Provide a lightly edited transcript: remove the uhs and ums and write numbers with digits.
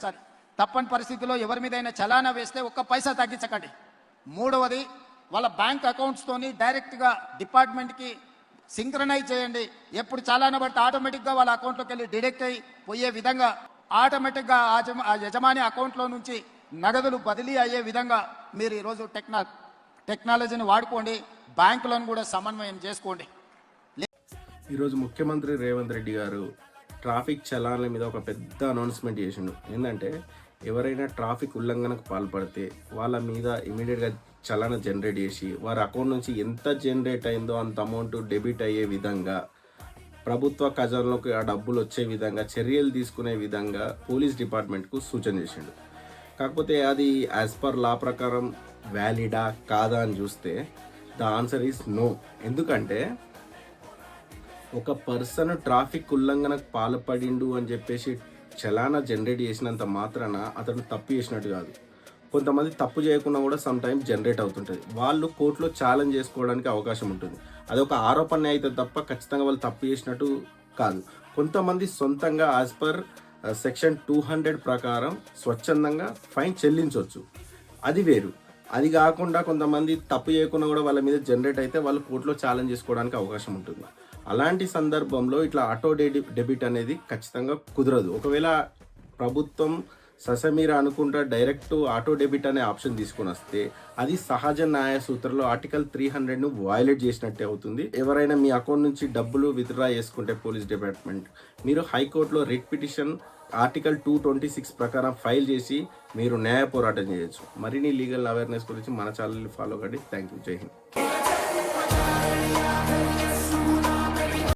తగ్గించాలి. తప్పని పరిస్థితిలో ఎవరి మీదైనా చలానా వేస్తే ఒక్క పైసా తగ్గించకండి. మూడవది, వాళ్ళ బ్యాంక్ అకౌంట్స్తోని డైరెక్ట్గా డిపార్ట్మెంట్కి సింక్రనైజ్ చేయండి. ఎప్పుడు చలానా పడితే ఆటోమేటిక్గా వాళ్ళ అకౌంట్లోకి వెళ్ళి డిడక్ట్ అయ్యి పోయే విధంగా ఆటోమేటిక్గా ఆ యజమాని అకౌంట్లో నుంచి నగదులు బదిలీ అయ్యే విధంగా మీరు ఈరోజు టెక్నాలజీని వాడుకోండి. బ్యాంకులను కూడా సమన్వయం చేసుకోండి. ఈరోజు ముఖ్యమంత్రి రేవంత్ రెడ్డి గారు ట్రాఫిక్ చలాన్ల మీద ఒక పెద్ద అనౌన్స్మెంట్ చేసిండు. ఏంటంటే ఎవరైనా ట్రాఫిక్ ఉల్లంఘనకు పాల్పడితే వాళ్ళ మీద ఇమీడియట్గా చలానా జనరేట్ చేసి వారి అకౌంట్ నుంచి ఎంత జనరేట్ అయిందో అంత అమౌంట్ డెబిట్ అయ్యే విధంగా, ప్రభుత్వ ఖజానాలోకి ఆ డబ్బులు వచ్చే విధంగా చర్యలు తీసుకునే విధంగా పోలీస్ డిపార్ట్మెంట్కు సూచన చేసిండు. కాకపోతే అది యాజ్ పర్ లా ప్రకారం వ్యాలిడా కాదా అని చూస్తే ద ఆన్సర్ ఈస్ నో. ఎందుకంటే ఒక పర్సన్ ట్రాఫిక్ ఉల్లంఘనకు పాల్పడిండు అని చెప్పేసి చలానా జనరేట్ చేసినంత మాత్రాన అతను తప్పు చేసినట్టు కాదు. కొంతమంది తప్పు చేయకుండా కూడా సమ్ టైమ్స్ జనరేట్ అవుతుంటుంది. వాళ్ళు కోర్టులో ఛాలెంజ్ చేసుకోవడానికి అవకాశం ఉంటుంది. అదొక ఆరోపణ అయితే తప్ప ఖచ్చితంగా వాళ్ళు తప్పు చేసినట్టు కాదు. కొంతమంది సొంతంగా యాజ్ పర్ సెక్షన్ 200 ప్రకారం స్వచ్ఛందంగా ఫైన్ చెల్లించవచ్చు, అది వేరు. అది కాకుండా కొంతమంది తప్పు చేయకుండా కూడా వాళ్ళ మీద జనరేట్ అయితే వాళ్ళు కోర్టులో ఛాలెంజ్ చేసుకోవడానికి అవకాశం ఉంటుంది. అలాంటి సందర్భంలో ఇట్లా ఆటో డెబిట్ అనేది ఖచ్చితంగా కుదరదు. ఒకవేళ ప్రభుత్వం ససమీరా అనుకుంటా డైరెక్ట్ ఆటో డెబిట్ అనే ఆప్షన్ తీసుకొని వస్తే అది సహజ న్యాయ సూత్రంలో ఆర్టికల్ 300ను వయలేట్ చేసినట్టే అవుతుంది. ఎవరైనా మీ అకౌంట్ నుంచి డబ్బులు విత్డ్రా చేసుకుంటే పోలీస్ డిపార్ట్మెంట్, మీరు హైకోర్టులో రిట్ పిటిషన్ ఆర్టికల్ 226 ప్రకారం ఫైల్ చేసి మీరు న్యాయ పోరాటం చేయొచ్చు. మరిన్ని లీగల్ అవేర్నెస్ గురించి మన ఛానల్ని ఫాలో కండి. Thank you. జై హింద్.